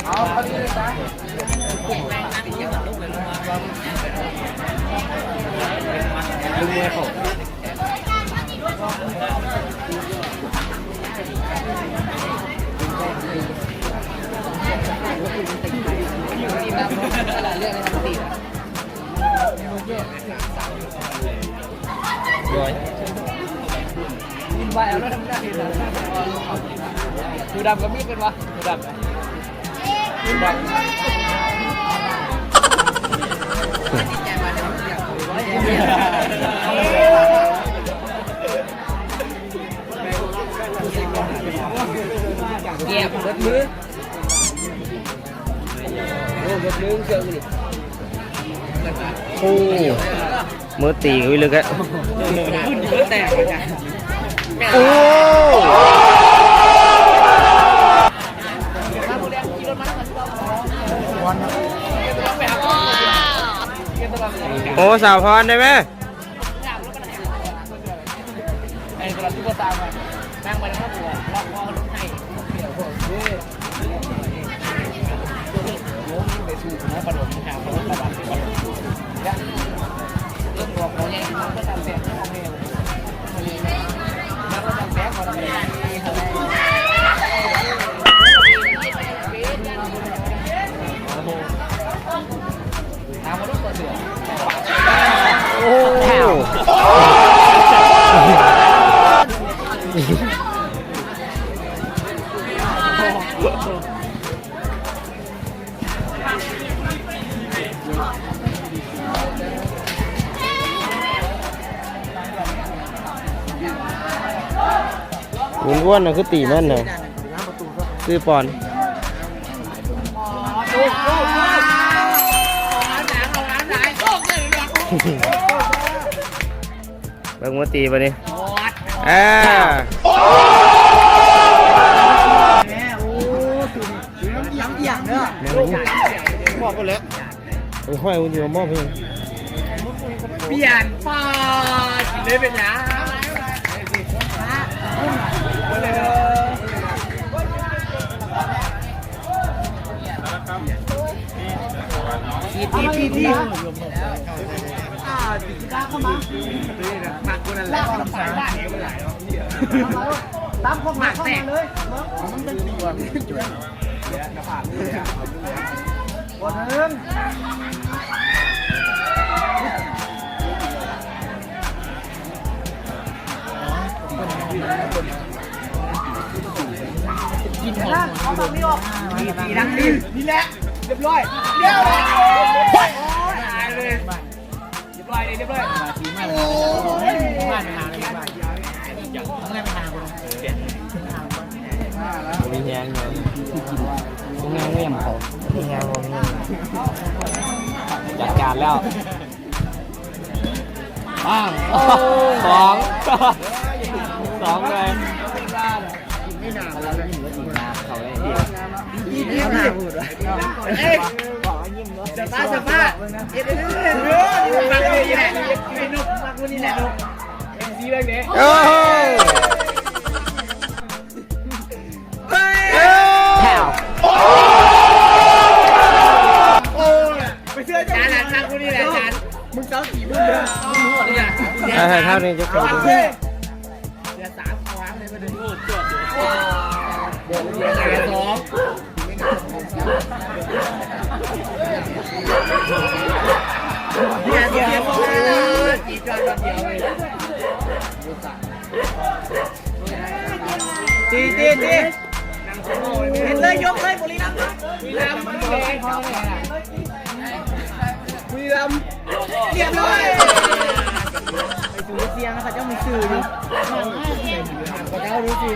เอาเขาดีเลยนะลุงเมย์ผมกินไปเอาแล้วทำได้ดีนะดูดำก็มีเป็นวะดูดำดูดำแย่ผมรถมือโอ้รถมือเจอกูดิโอ้มือตีกันเลยแกขึ้นเยอะแตกเลยนะโอ้โอ้สาวพรได้ไหมไอ้ตัวที่ก็ตามมานั่งไปแล้วตัวล็อกคอรถให้เดี๋ยวพวกนี้โยมไปสู่นะประดมหาประดมประวัติประดมยักษ์เรื่องตัวเขาเนี่ยมันก็ทำเสร็จทำเองแล้วก็ทำแบ๊กมาทำเองตามมาลูกตัวเสือโอ้อ้วนๆนะคือตีนั่นนะซื้อปอนเบิ่งมาตีปะนี่แม่โอ้ตื่นล้ำอย่างเนอะมอบไปแล้วไอ้ห้อยมันอยู่มอบเพียงเปลี่ยนปากินเลยเป็นยังที่เข้ามาหมักคนนั้นแหละสายบ้านนี้มันหลายเนาะตามพวกหมักแตกเลยมันเป็นตัวจุดเนี่ยกระพาเลยอ่ะวันนึงกินหอมเอาตรงนี้ออกดีดังดีนี่แหละเรียบร้อยเรียบร้อยตายเลยเรียบร้อยเลยเรียบร้อยทีมากเลยมากนานเลยมากต้องให้ไปหาคนเปลี่ยนมีแยงเงินต้องให้เงียบเขามีแยงเงินจัดการแล้วสองเลยไม่นานแล้วนะเขาได้เดียวยิ้มหน้าพูดเอ้ยจะป้าเอ็ดมักนี่แหละไอ้นุ๊กมักนี่แหละนุ๊กเอ็มซีเรื่องนี้โอ้แถวโอ้ไปเชื่อจานมักนี่แหละจานมึงเจ้ากี่บุญเด้อมึงหัวเนี่ยเท่านี้จะเกิดเดือน3ครั้งเลยมาดูตรวจเดือน2เนี่ยจีจอนเดียวเลยตีเห็นเลยยกเลยบุรีรัมย์เรียบร้อยไปสู่เสียงนะครับเจ้ามีสื่ออยู่เขารู้สิ